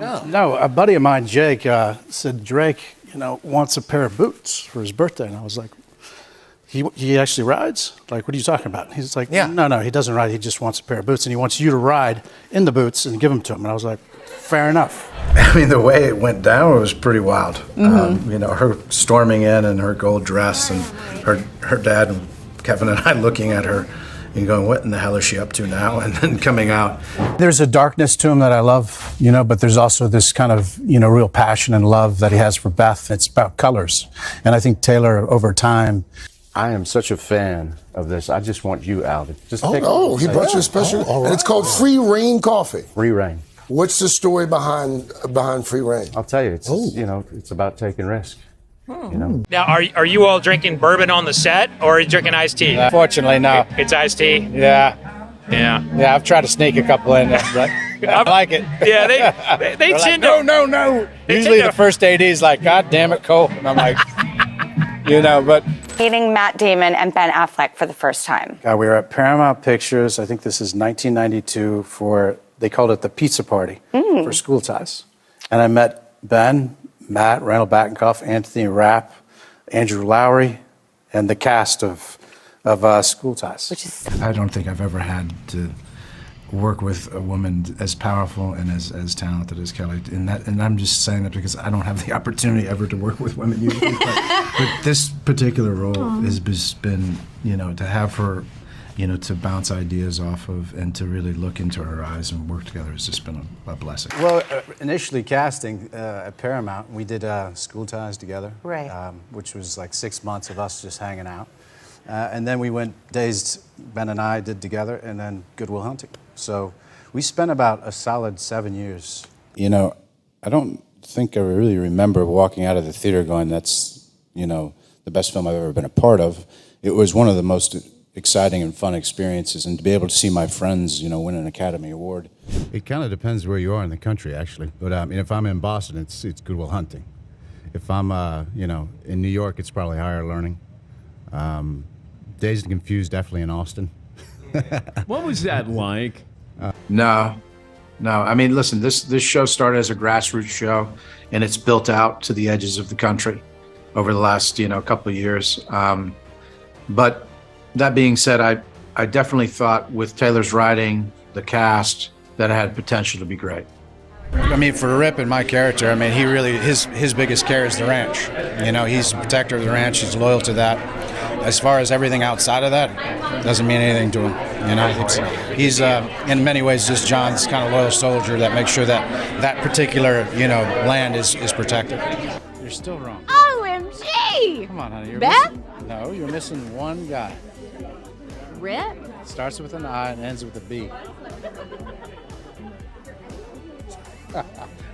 No, a buddy of mine, Jake, said Drake, wants a pair of boots for his birthday. And I was like, he actually rides? Like, what are you talking about? He's like, no, he doesn't ride. He just wants a pair of boots. And he wants you to ride in the boots and give them to him. And I was like, fair enough. I mean, the way it went down was pretty wild. Her storming in in her gold dress and her dad and Kevin and I looking at her and going, what in the hell is she up to now? And then coming out. There's a darkness to him that I love, but there's also this kind of, real passion and love that he has for Beth. It's about colors. And I think Taylor, over time... I am such a fan of this. I just want you out. Just he brought you a special... right. And it's called Free Reign Coffee. Free Reign. What's the story behind Free Reign? I'll tell you, it's about taking risk. Now, are you all drinking bourbon on the set, or are you drinking iced tea? Fortunately, no. It's iced tea? Yeah. Yeah. I've tried to sneak a couple in there, but I like it. Yeah, they tend like, no. Usually the first AD's like, God damn it, Cole. And I'm like, but... Meeting Matt Damon and Ben Affleck for the first time. We were at Paramount Pictures. I think this is 1992 they called it the pizza party for School Ties. And I met Ben, Matt, Randall Battenkoff, Anthony Rapp, Andrew Lowry, and the cast of School Ties. I don't think I've ever had to work with a woman as powerful and as talented as Kelly. And I'm just saying that because I don't have the opportunity ever to work with women usually. But this particular role has been, to have her, to bounce ideas off of and to really look into her eyes and work together has just been a blessing. Well, initially casting at Paramount, we did School Ties together. Right. Which was like 6 months of us just hanging out. And then we went Dazed, Ben and I did together, and then Good Will Hunting. So we spent about a solid 7 years. I don't think I really remember walking out of the theater going, that's, the best film I've ever been a part of. It was one of the most exciting and fun experiences, and to be able to see my friends, win an Academy Award. It kind of depends where you are in the country, actually. But if I'm in Boston, it's Good Will Hunting. If I'm, in New York, it's probably Higher Learning. Dazed and Confused, definitely in Austin. What was that like? No. I mean, listen, this show started as a grassroots show, and it's built out to the edges of the country over the last, couple of years. But that being said, I definitely thought with Taylor's writing, the cast, that it had potential to be great. I mean, for Rip and my character, I mean, he really, his biggest care is the ranch. He's a protector of the ranch. He's loyal to that. As far as everything outside of that, doesn't mean anything to him. He's in many ways just John's kind of loyal soldier that makes sure that particular, land is protected. You're still wrong. OMG! Come on, honey. You're missing one guy. Rip? Starts with an I and ends with a B.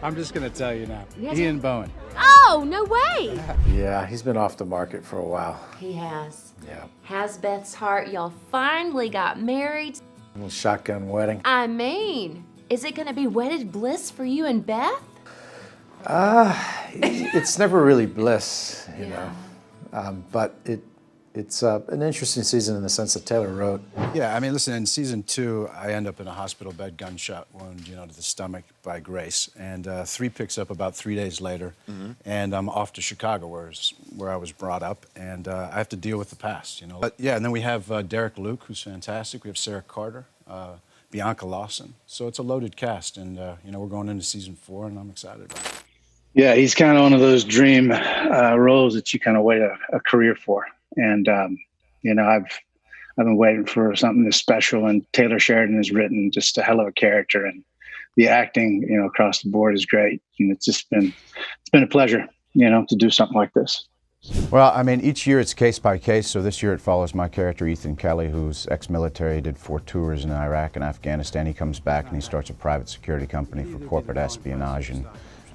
I'm just going to tell you now. Ian Bowen. Oh, no way. Yeah, he's been off the market for a while. He has. Yeah. Has Beth's heart. Y'all finally got married. A little shotgun wedding. I mean, is it going to be wedded bliss for you and Beth? It's never really bliss, but it's an interesting season in the sense that Taylor wrote. Yeah, I mean, listen, in season 2, I end up in a hospital bed, gunshot wound, to the stomach by Grace. And 3 picks up about 3 days later, and I'm off to Chicago, where I was brought up, and I have to deal with the past, But yeah, and then we have Derek Luke, who's fantastic. We have Sarah Carter, Bianca Lawson. So it's a loaded cast, and we're going into season 4, and I'm excited about it. Yeah, he's kind of one of those dream roles that you kind of wait a career for. And, I've been waiting for something this special, and Taylor Sheridan has written just a hell of a character, and the acting, across the board is great. And it's been a pleasure, to do something like this. Well, I mean, each year it's case by case. So this year it follows my character, Ethan Kelly, who's ex-military, did 4 tours in Iraq and Afghanistan. He comes back and he starts a private security company for corporate espionage. And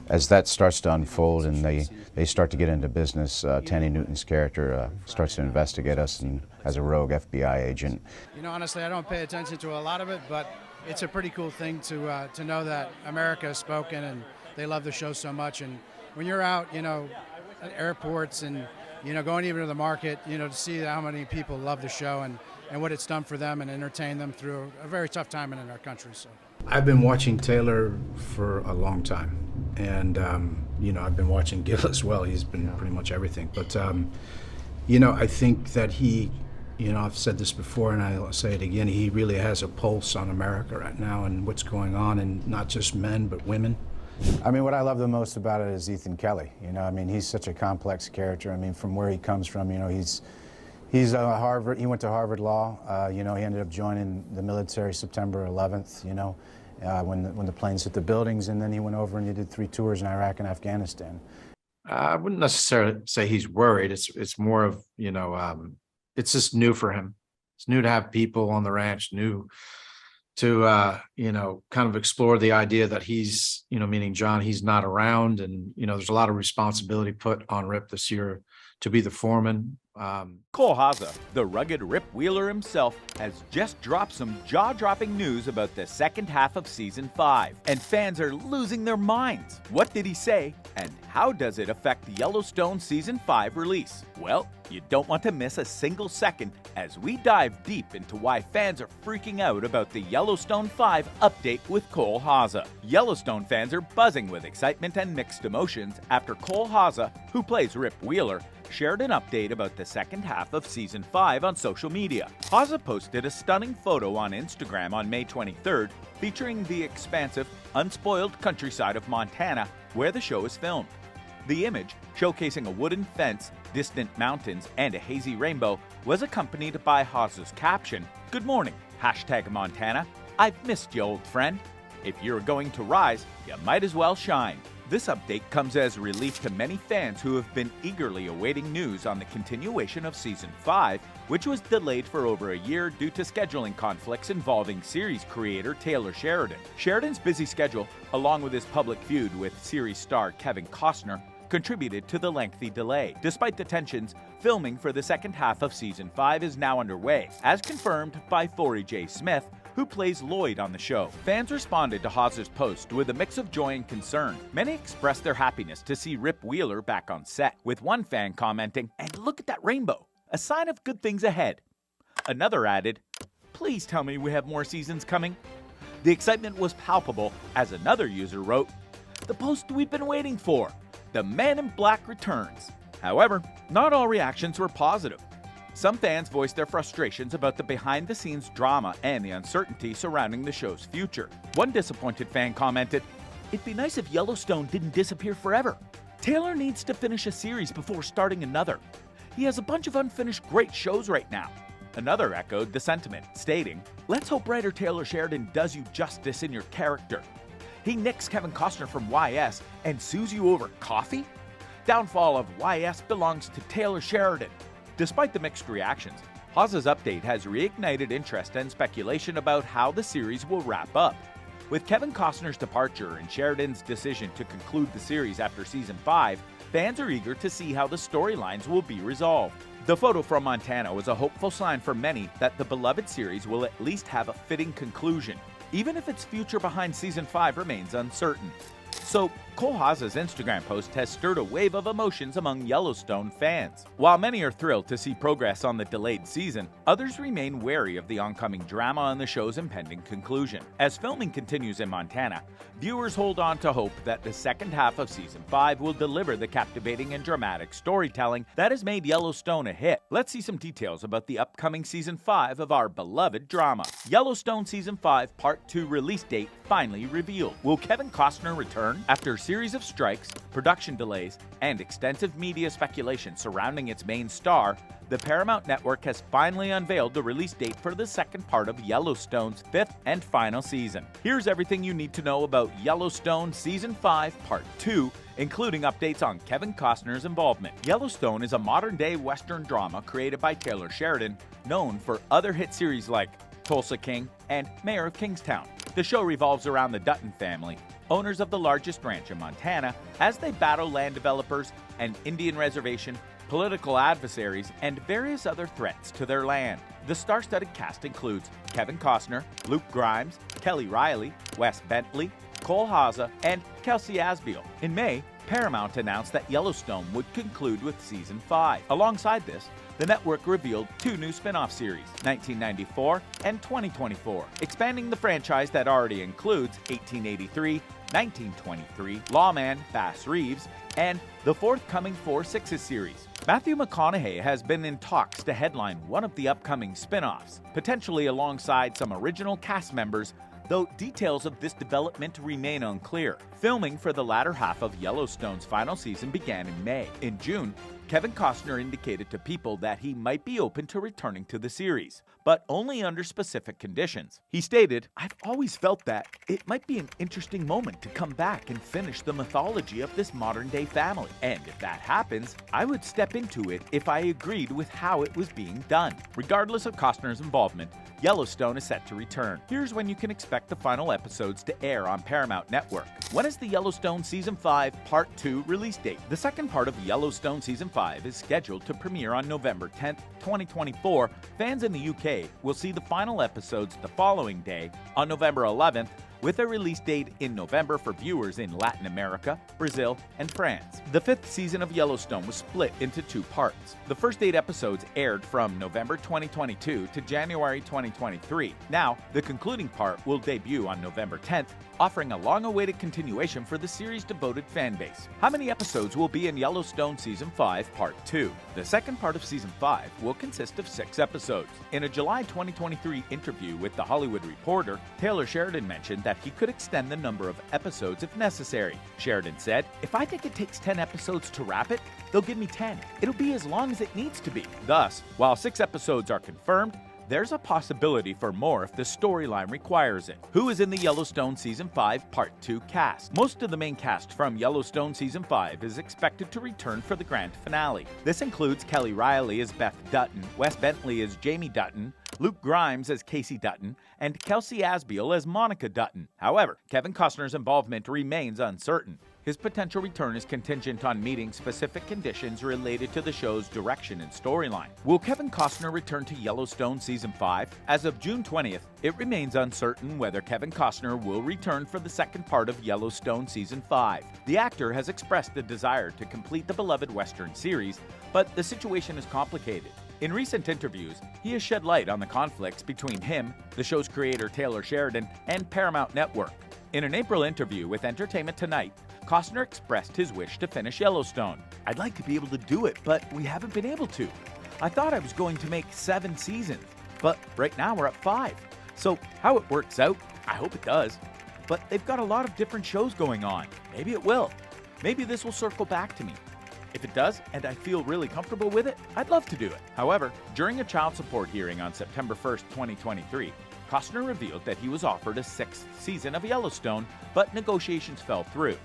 as that starts to unfold and they start to get into business, Tandy Newton's character starts to investigate us and as a rogue FBI agent. Honestly, I don't pay attention to a lot of it, but it's a pretty cool thing to know that America has spoken and they love the show so much. And when you're out, at airports and going even to the market, to see how many people love the show and what it's done for them and entertain them through a very tough time in our country. So I've been watching Taylor for a long time, and I've been watching Gil as well. He's been pretty much everything. But I think that he, I've said this before and I'll say it again, he really has a pulse on America right now and what's going on, and not just men but women. I mean, what I love the most about it is Ethan Kelly. He's such a complex character. From where he comes from, he's Harvard. He went to Harvard Law. He ended up joining the military September 11th. When the planes hit the buildings, and then he went over and he did 3 tours in Iraq and Afghanistan. I wouldn't necessarily say he's worried. It's more of it's just new for him. It's new to have people on the ranch, new to kind of explore the idea that he's, meaning John, he's not around, and there's a lot of responsibility put on Rip this year to be the foreman. Cole Hauser, the rugged Rip Wheeler himself, has just dropped some jaw-dropping news about the second half of Season 5, and fans are losing their minds. What did he say, and how does it affect Yellowstone Season 5 release? Well, you don't want to miss a single second as we dive deep into why fans are freaking out about the Yellowstone 5 update with Cole Hauser. Yellowstone fans are buzzing with excitement and mixed emotions after Cole Hauser, who plays Rip Wheeler, shared an update about the second half of Season 5 on social media. Hauser posted a stunning photo on Instagram on May 23rd featuring the expansive, unspoiled countryside of Montana where the show is filmed. The image, showcasing a wooden fence, distant mountains, and a hazy rainbow, was accompanied by Hauser's caption, "Good morning, #Montana. I've missed you, old friend. If you're going to rise, you might as well shine." This update comes as relief to many fans who have been eagerly awaiting news on the continuation of Season 5, which was delayed for over a year due to scheduling conflicts involving series creator Taylor Sheridan. Sheridan's busy schedule, along with his public feud with series star Kevin Costner, contributed to the lengthy delay. Despite the tensions, filming for the second half of Season 5 is now underway, as confirmed by Forey J. Smith, who plays Lloyd on the show. Fans responded to Hauser's post with a mix of joy and concern. Many expressed their happiness to see Rip Wheeler back on set, with one fan commenting, "And look at that rainbow, a sign of good things ahead." Another added, "Please tell me we have more seasons coming." The excitement was palpable as another user wrote, "The post we've been waiting for. The Man in Black returns." However, not all reactions were positive. Some fans voiced their frustrations about the behind-the-scenes drama and the uncertainty surrounding the show's future. One disappointed fan commented, "It'd be nice if Yellowstone didn't disappear forever. Taylor needs to finish a series before starting another. He has a bunch of unfinished great shows right now." Another echoed the sentiment, stating, "Let's hope writer Taylor Sheridan does you justice in your character. He nicks Kevin Costner from YS and sues you over coffee? Downfall of YS belongs to Taylor Sheridan." Despite the mixed reactions, Hauser's update has reignited interest and speculation about how the series will wrap up. With Kevin Costner's departure and Sheridan's decision to conclude the series after Season 5, fans are eager to see how the storylines will be resolved. The photo from Montana was a hopeful sign for many that the beloved series will at least have a fitting conclusion, even if its future behind Season 5 remains uncertain. So, Cole Hauser's Instagram post has stirred a wave of emotions among Yellowstone fans. While many are thrilled to see progress on the delayed season, others remain wary of the oncoming drama and the show's impending conclusion. As filming continues in Montana, viewers hold on to hope that the second half of Season 5 will deliver the captivating and dramatic storytelling that has made Yellowstone a hit. Let's see some details about the upcoming Season 5 of our beloved drama. Yellowstone Season 5 Part 2 release date finally revealed. Will Kevin Costner return? After a series of strikes, production delays, and extensive media speculation surrounding its main star, the Paramount Network has finally unveiled the release date for the second part of Yellowstone's 5th and final season. Here's everything you need to know about Yellowstone Season 5 Part 2, including updates on Kevin Costner's involvement. Yellowstone is a modern-day Western drama created by Taylor Sheridan, known for other hit series like Tulsa King and Mayor of Kingstown. The show revolves around the Dutton family, owners of the largest ranch in Montana, as they battle land developers, an Indian reservation, political adversaries, and various other threats to their land. The star-studded cast includes Kevin Costner, Luke Grimes, Kelly Riley, Wes Bentley, Cole Hauser, and Kelsey Asbiel. In May, Paramount announced that Yellowstone would conclude with Season 5. Alongside this, the network revealed 2 new spin-off series, 1994 and 2024, expanding the franchise that already includes 1883, 1923, Lawman, Bass Reeves, and the forthcoming 4/6 series. Matthew McConaughey has been in talks to headline one of the upcoming spin-offs, potentially alongside some original cast members, though details of this development remain unclear. Filming for the latter half of Yellowstone's final season began in May. In June, Kevin Costner indicated to People that he might be open to returning to the series, but only under specific conditions. He stated, "I've always felt that it might be an interesting moment to come back and finish the mythology of this modern-day family. And if that happens, I would step into it if I agreed with how it was being done." Regardless of Costner's involvement, Yellowstone is set to return. Here's when you can expect the final episodes to air on Paramount Network. When is the Yellowstone Season 5 Part 2 release date? The second part of Yellowstone Season 5 is scheduled to premiere on November 10th, 2024. Fans in the UK will see the final episodes the following day on November 11th, with a release date in November for viewers in Latin America, Brazil, and France. The 5th season of Yellowstone was split into 2 parts. The first 8 episodes aired from November 2022 to January 2023. Now, the concluding part will debut on November 10th, offering a long-awaited continuation for the series' devoted fanbase. How many episodes will be in Yellowstone Season 5 Part 2? The second part of Season 5 will consist of 6 episodes. In a July 2023 interview with The Hollywood Reporter, Taylor Sheridan mentioned that he could extend the number of episodes if necessary. Sheridan said, "If I think it takes 10 episodes to wrap it, they'll give me 10. It'll be as long as it needs to be." Thus, while 6 episodes are confirmed, there's a possibility for more if the storyline requires it. Who is in the Yellowstone Season 5 Part 2 cast? Most of the main cast from Yellowstone Season 5 is expected to return for the grand finale. This includes Kelly Riley as Beth Dutton, Wes Bentley as Jamie Dutton, Luke Grimes as Casey Dutton, and Kelsey Asbiel as Monica Dutton. However, Kevin Costner's involvement remains uncertain. His potential return is contingent on meeting specific conditions related to the show's direction and storyline. Will Kevin Costner return to Yellowstone Season 5? As of June 20th, it remains uncertain whether Kevin Costner will return for the second part of Yellowstone Season 5. The actor has expressed a desire to complete the beloved Western series, but the situation is complicated. In recent interviews, he has shed light on the conflicts between him, the show's creator Taylor Sheridan, and Paramount Network. In an April interview with Entertainment Tonight, Costner expressed his wish to finish Yellowstone. "I'd like to be able to do it, but we haven't been able to. I thought I was going to make 7 seasons, but right now we're at 5. So how it works out, I hope it does. But they've got a lot of different shows going on. Maybe it will. Maybe this will circle back to me. If it does, and I feel really comfortable with it, I'd love to do it." However, during a child support hearing on September 1st, 2023, Costner revealed that he was offered a 6th season of Yellowstone, but negotiations fell through.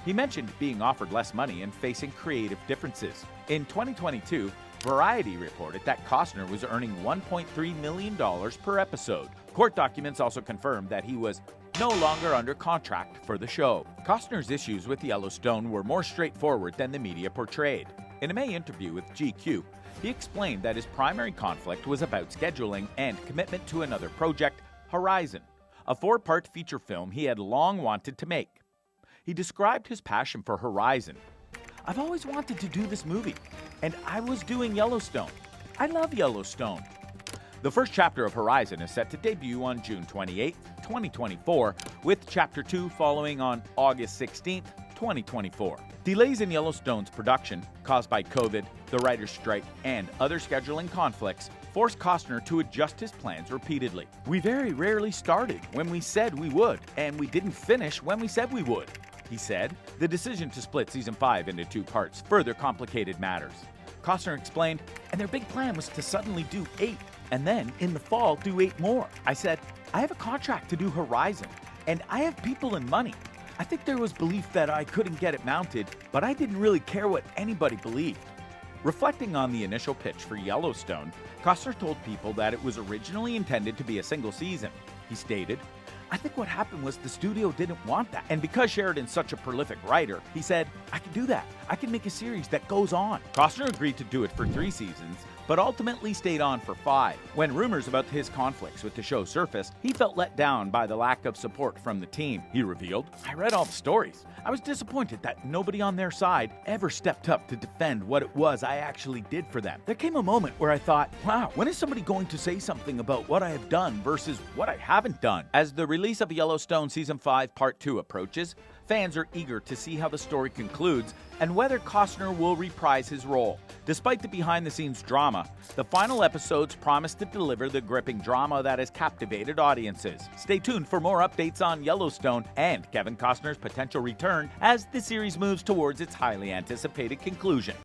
He mentioned being offered less money and facing creative differences. In 2022, Variety reported that Costner was earning $1.3 million per episode. Court documents also confirmed that he was no longer under contract for the show. Costner's issues with Yellowstone were more straightforward than the media portrayed. In a May interview with GQ, he explained that his primary conflict was about scheduling and commitment to another project, Horizon, a 4-part feature film he had long wanted to make. He described his passion for Horizon. "I've always wanted to do this movie, and I was doing Yellowstone. I love Yellowstone." The first chapter of Horizon is set to debut on June 28, 2024, with Chapter 2 following on August 16, 2024. Delays in Yellowstone's production, caused by COVID, the writer's strike, and other scheduling conflicts, forced Costner to adjust his plans repeatedly. "We very rarely started when we said we would, and we didn't finish when we said we would," he said. The decision to split Season 5 into 2 parts further complicated matters. Costner explained, "And their big plan was to suddenly do 8, and then in the fall do 8 more. I said, I have a contract to do Horizon, and I have people and money. I think there was belief that I couldn't get it mounted, but I didn't really care what anybody believed." Reflecting on the initial pitch for Yellowstone, Costner told People that it was originally intended to be a single season. He stated, "I think what happened was the studio didn't want that. And because Sheridan's such a prolific writer, he said, I can do that. I can make a series that goes on." Costner agreed to do it for 3 seasons, but ultimately stayed on for 5. When rumors about his conflicts with the show surfaced, he felt let down by the lack of support from the team. He revealed, "I read all the stories. I was disappointed that nobody on their side ever stepped up to defend what it was I actually did for them. There came a moment where I thought, wow, when is somebody going to say something about what I have done versus what I haven't done?" As the release of Yellowstone Season 5 Part 2 approaches, fans are eager to see how the story concludes and whether Costner will reprise his role. Despite the behind-the-scenes drama, the final episodes promise to deliver the gripping drama that has captivated audiences. Stay tuned for more updates on Yellowstone and Kevin Costner's potential return as the series moves towards its highly anticipated conclusion.